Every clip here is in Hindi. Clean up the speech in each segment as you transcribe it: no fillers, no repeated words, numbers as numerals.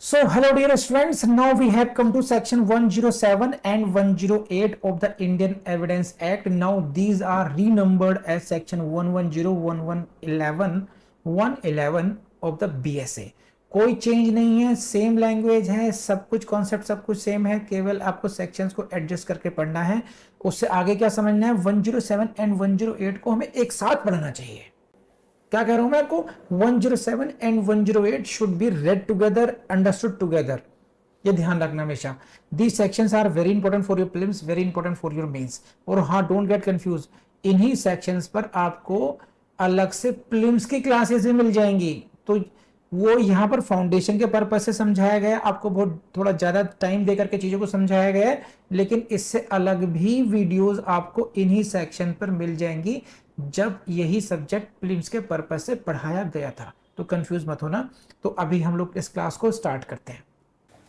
So, hello dear students, now we have come to section 107 and 108 of the Indian Evidence Act. Now these are renumbered as section 110, 1111, 111 of the BSA. कोई चेंज नहीं है, सेम लैंग्वेज है, सब कुछ कॉन्सेप्ट सब कुछ सेम है, केवल आपको सेक्शंस को एडजस्ट करके पढ़ना है। उससे आगे क्या समझना है, 107 एंड 108 को हमें एक साथ पढ़ना चाहिए। क्या कह रहा हूं मैं आपको, 107 and 108 should be read together, understood together, ये ध्यान रखना हमेशा। These sections are very important for your prelims, very important for your mains. और हाँ, डोंट गेट कंफ्यूज, इन्हीं सेक्शंस पर आपको अलग से प्रीलिम्स की क्लासेस भी मिल जाएंगी। तो वो यहाँ पर फाउंडेशन के पर्पज से समझाया गया, आपको बहुत थोड़ा ज्यादा टाइम देकर के चीजों को समझाया गया है, लेकिन इससे अलग भी वीडियोस आपको इन्हीं सेक्शन पर मिल जाएंगी जब यही सब्जेक्ट प्रीलिम्स के पर्पज से पढ़ाया गया था। तो कंफ्यूज मत होना। तो अभी हम लोग इस क्लास को स्टार्ट करते हैं।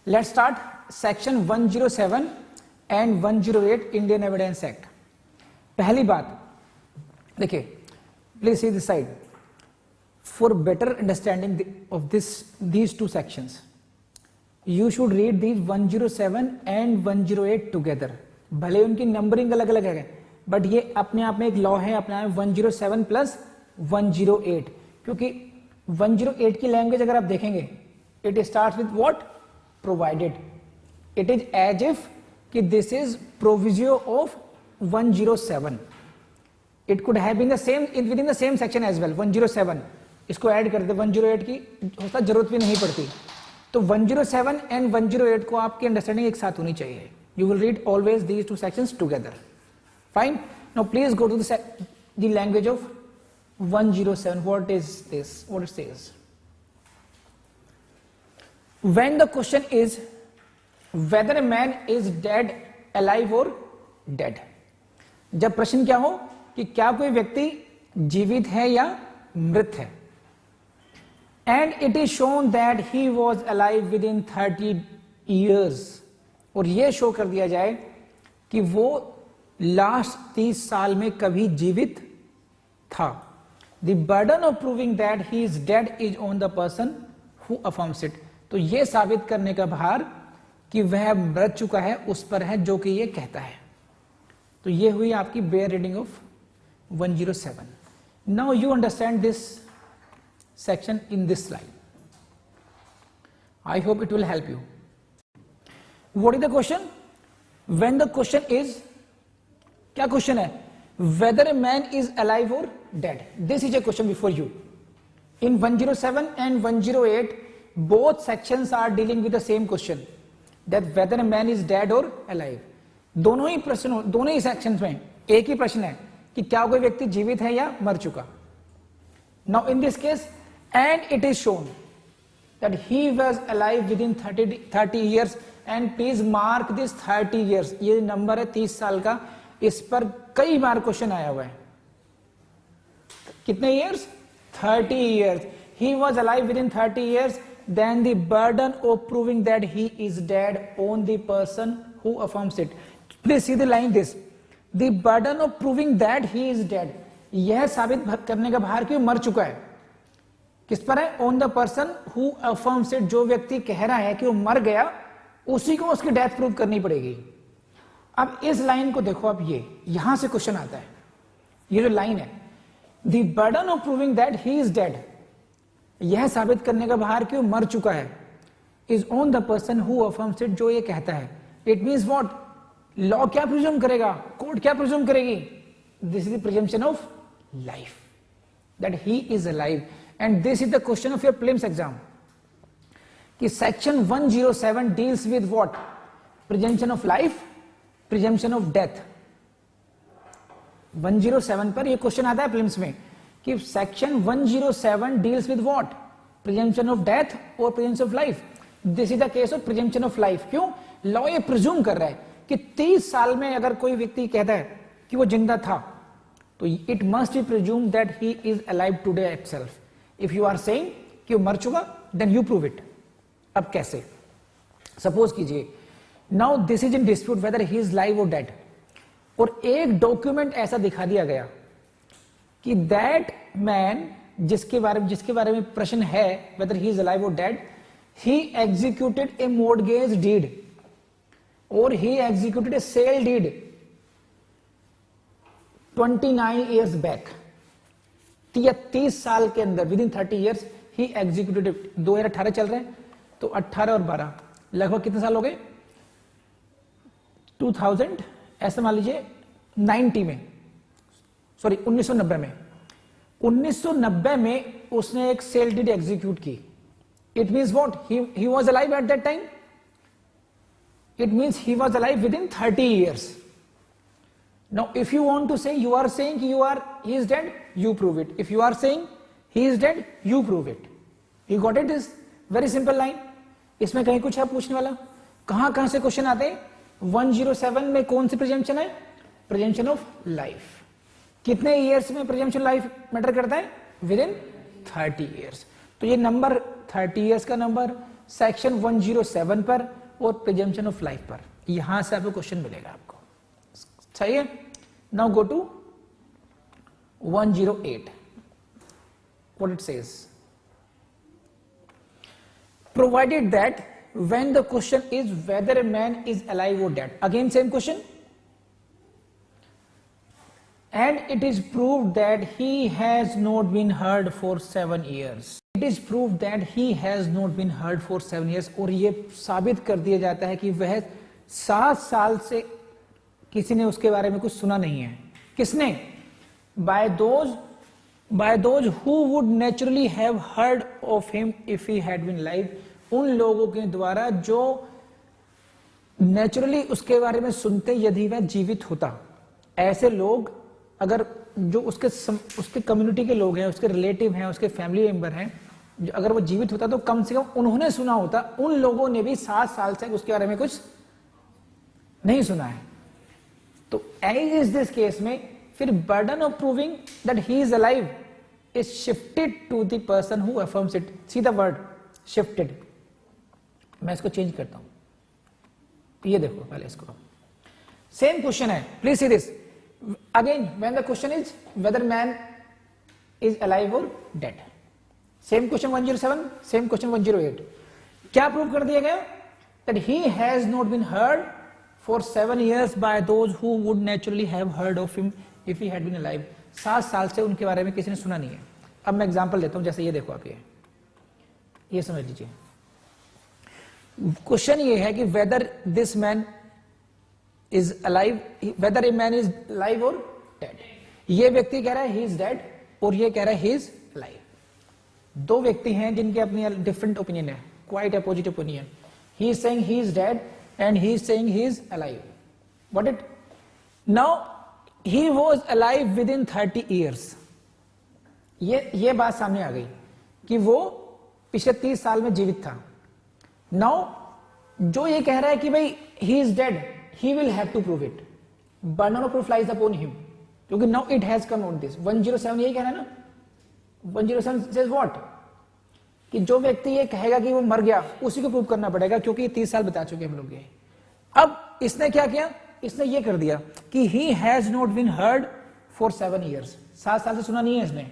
Let's start section 107 and 108 Indian evidence act. पहली बात देखिए, please see this side. For better understanding of these two sections, you should read these 107 and 108 together. भले उनकी नंबरिंग अलग अलग है, बट ये अपने आप में एक लॉ है, अपने आप में 107 प्लस 108, क्योंकि 108 की लैंग्वेज अगर आप देखेंगे, it starts with what, provided. It is as if कि this is proviso of 107. It could have been the same with in the same section as well. 107 इसको ऐड कर दे, 108 की होता जरूरत भी नहीं पड़ती। तो 107 एंड 108 को आपकी अंडरस्टैंडिंग एक साथ होनी चाहिए। You will read always these two sections together. Fine. Now please go to the language of 107. What is this? What it says? When the question is whether a man is dead, alive और डेड। जब प्रश्न क्या हो कि क्या कोई व्यक्ति जीवित है या मृत है, and it is shown that he was alive within 30 years, और ये शो कर दिया जाए कि वो लास्ट 30 साल में कभी जीवित था। The burden of proving that he is dead is on the person who affirms it. तो ये साबित करने का भार कि वह मर चुका है उस पर है जो कि ये कहता है। तो ये हुई आपकी bare reading of 107. Now you understand this section in this slide. I hope it will help you. What is the question? When the question is, क्या question है? Whether a man is alive or dead. This is a question before you. In 107 and 108, both sections are dealing with the same question, that whether a man is dead or alive. दोनों ही प्रश्न, दोनों ही sections में एक ही प्रश्न है कि क्या कोई व्यक्ति जीवित है या मर चुका। Now in this case, and it is shown that he was alive within 30 years, and please mark this 30 years. ये नंबर है 30 साल का, इस पर कई बार क्वेश्चन आया हुआ है। कितने years? 30 years. He was alive within 30 years. Then the burden of proving that he is dead on the person who affirms it. Please see the line this. The burden of proving that he is dead. यह साबित करने का भार कि वो मर चुका है, किस पर है? On the person who affirms it. जो व्यक्ति कह रहा है कि वो मर गया, उसी को उसकी डेथ प्रूव करनी पड़ेगी। अब इस लाइन को देखो, अब ये यहां से क्वेश्चन आता है। ये जो लाइन है, the burden of proving that he is dead, यह साबित करने का भार कि वो मर चुका है, is on the person who affirms it, जो ये कहता है। It means what? लॉ क्या प्रिज्यूम करेगा, कोर्ट क्या प्रिज्यूम करेगी? This is the presumption of life, that he is alive. And this is the question of your prelims exam कि section 107 deals with what? Presumption of life, presumption of death. 107 पर यह क्वेश्चन आता है प्रीलिम्स में कि section 107 deals with what? Presumption of death और presumption of life. This is the case of presumption of life. क्यों? लॉ ये प्रिज्यूम कर रहा है कि 30 साल में अगर कोई व्यक्ति कहता है कि वो जिंदा था, तो it must be presume that he is alive today itself. If you are saying कि वो मर चुका, देन यू प्रूव इट। अब कैसे? सपोज कीजिए, now this is in dispute weather he is live और डेड, और एक डॉक्यूमेंट ऐसा दिखा दिया गया कि दैट मैन जिसके बारे में प्रश्न है वेदर ही इज अलाइव और dead, he executed a mortgage deed or he executed a sale deed 29 years back. 30 साल के अंदर with in 30 years he executed. 2018 चल रहे हैं तो 18 और 12 लगभग कितने साल हो गए? 2000 ऐसा मान लीजिए 90 में, सॉरी 1990 में. 1990 में उसने एक सेल डीड एग्जीक्यूट की. It means what? He was alive at that time. It means he was alive with in 30 years. Now if you want to say, you are saying he is dead, you prove it. If you are saying he is dead, you prove it. You got it? This very simple line. इसमें कहीं कुछ है पूछने वाला? कहां से क्वेश्चन आते हैं? 107 में कौन सी प्रिजम्पशन है? Presumption of life. कितने ईयर्स में प्रिजम्पशन लाइफ मैटर करता है? With in 30 years. तो ये नंबर 30 years का नंबर सेक्शन 107 पर और प्रिजम्पशन ऑफ लाइफ पर, यहां से आपको क्वेश्चन मिलेगा आपको. सही है. Now go to 108. What it says? Provided that when the question is whether a man is alive or dead. Again same question. And it is proved that he has not been heard for 7 years. It is proved that he has not been heard for 7 years. और ये साबित कर दिया जाता है कि वह 7 साल से किसी ने उसके बारे में कुछ सुना नहीं है. किसने? by those who would naturally have heard of him if he had been alive. उन लोगों के द्वारा जो नेचुरली उसके बारे में सुनते यदि वह जीवित होता. ऐसे लोग अगर जो उसके कम्युनिटी के लोग हैं, उसके रिलेटिव हैं, उसके फैमिली मेंबर हैं, अगर वो जीवित होता तो कम से कम उन्होंने सुना होता. उन लोगों ने भी 7 साल से उसके बारे में कुछ नहीं सुना है. तो एज इज दिस केस में फिर burden of proving that he is alive is shifted to the person who affirms it. See the word shifted. मैं इसको चेंज करता हूं. ये देखो पहले इसको. सेम क्वेश्चन है. Please see this again. When the question is whether man is alive और dead. Same question 107, same question 108. क्या प्रूव कर दिया गया? That he has not been heard for 7 years by those who would naturally have heard of him if he had been alive. 7 साल से उनके बारे में किसी ने सुना नहीं है. अब मैं एग्जांपल देता हूं. जैसे ये देखो आप, ये समझ लीजिए. क्वेश्चन ये है कि whether this man is alive, whether a man is alive और डेड. ये व्यक्ति कह रहा है ही इज डेड और ये कह रहा है ही इज अलाइव. दो व्यक्ति हैं जिनके अपनी डिफरेंट ओपिनियन है, quite opposite opinion. He is saying he is dead and he is saying he is alive. What it? Now he was alive within 30 years. ये बात सामने आ गई कि वो पिछले 30 साल में जीवित था. Now जो ये कह रहा है कि भाई he is dead, he will have to prove it. Burden of proof lies upon him. क्योंकि now it has come on this. 107 यही कह रहा है ना. 107 says what? कि जो व्यक्ति ये कहेगा कि वो मर गया उसी को प्रूव करना पड़ेगा, क्योंकि 30 साल बता चुके हम लोग ये. अब इसने क्या किया? इसने ये कर दिया कि he has not been heard for 7 years. 7 साल से सुना नहीं है इसने.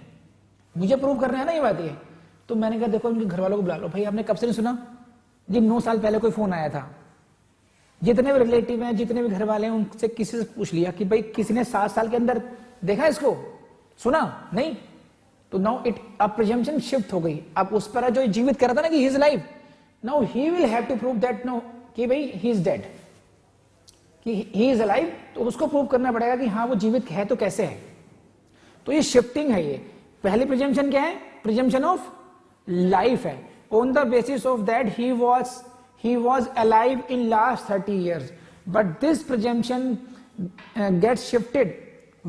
मुझे प्रूव करना है ना ये बात. ये तो मैंने कहा देखो उनके घर वालों को बुला लो. भाई आपने कब से नहीं सुना? जी 9 साल पहले कोई फोन आया था. जितने भी रिलेटिव हैं, जितने भी घर वाले हैं, उनसे किसी से पूछ लिया कि भाई किसी ने 7 साल के अंदर देखा इसको, सुना नहीं? तो नाउ इट अब प्रिजम्पशन शिफ्ट हो गई. अब उस पर जो जीवित कर रहा था ना कि he is live, now he will have to prove that no कि भाई ही इज डेड, कि ही इज अलाइव. तो उसको प्रूव करना पड़ेगा कि हाँ वो जीवित है तो कैसे है. तो ये शिफ्टिंग है. ये पहली प्रिजम्पशन क्या है? प्रिजम्पशन ऑफ लाइफ है. On the basis of that he was alive in last 30 years, but this presumption gets shifted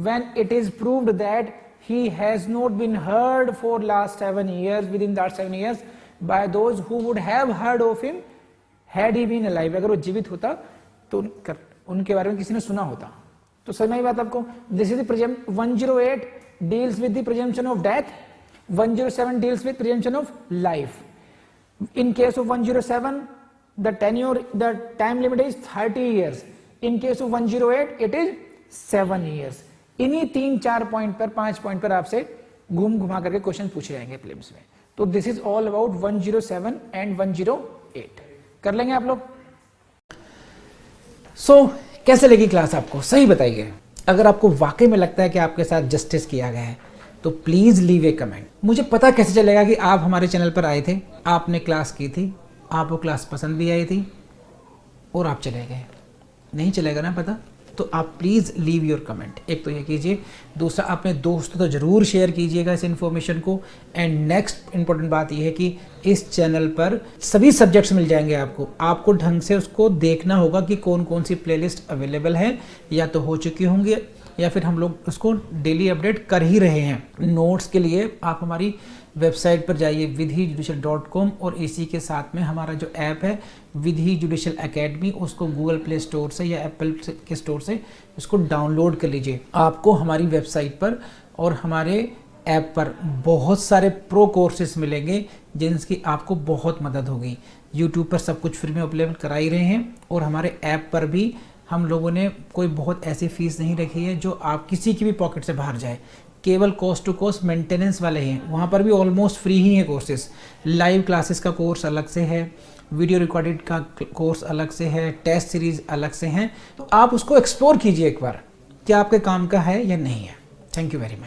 when it is proved that he has not been heard for last 7 years, within that 7 years, by those who would have heard of him had he been alive. अगर वो जीवित होता तो उनके बारे में किसी ने सुना होता. तो समझ में आई बात आपको? This is the presumption. 108 deals with the presumption of death, 107 deals with presumption of life. In case of 107, the time limit is 30 years. In case of 108, it is 7 years. इन्हीं 3-4 पॉइंट पर 5 पॉइंट पर आपसे घूम घुमा करके क्वेश्चन पूछे जाएंगे प्रीलिम्स में. तो this is all about 107 and 108 कर लेंगे आप लोग। सो कैसे लगी क्लास आपको, सही बताइए। अगर आपको वाकई में लगता है कि आपके साथ जस्टिस किया गया है तो प्लीज़ लीव ए कमेंट। मुझे पता कैसे चलेगा कि आप हमारे चैनल पर आए थे, आपने क्लास की थी, आपको क्लास पसंद भी आई थी और आप चले गए। नहीं चलेगा ना पता, तो आप प्लीज़ लीव योर कमेंट। एक तो ये कीजिए, दूसरा अपने दोस्तों तो ज़रूर शेयर कीजिएगा इस इन्फॉर्मेशन को। एंड नेक्स्ट इंपॉर्टेंट बात ये है कि इस चैनल पर सभी सब्जेक्ट्स मिल जाएंगे आपको ढंग से उसको देखना होगा कि कौन कौन सी प्लेलिस्ट अवेलेबल है, या तो हो चुकी होंगी या फिर हम लोग उसको डेली अपडेट कर ही रहे हैं। नोट्स के लिए आप हमारी वेबसाइट पर जाइए vidhijudical.com, और इसी के साथ में हमारा जो ऐप है विधि जुडिशल एकेडमी, उसको गूगल प्ले स्टोर से या एप्पल के स्टोर से उसको डाउनलोड कर लीजिए। आपको हमारी वेबसाइट पर और हमारे ऐप पर बहुत सारे प्रो कोर्सेज मिलेंगे जिनकी आपको बहुत मदद होगी। यूट्यूब पर सब कुछ फ्री में अवेलेबल करा ही रहे हैं, और हमारे ऐप पर भी हम लोगों ने कोई बहुत ऐसी फीस नहीं रखी है जो आप किसी की भी पॉकेट से बाहर जाए। केवल कॉस्ट टू कॉस्ट मेंटेनेंस वाले हैं, वहाँ पर भी ऑलमोस्ट फ्री ही है कोर्सेज। लाइव क्लासेस का कोर्स अलग से है, वीडियो रिकॉर्डेड का कोर्स अलग से है, टेस्ट सीरीज अलग से हैं। तो आप उसको एक्सप्लोर कीजिए एक बार, क्या आपके काम का है या नहीं है। Thank you very much.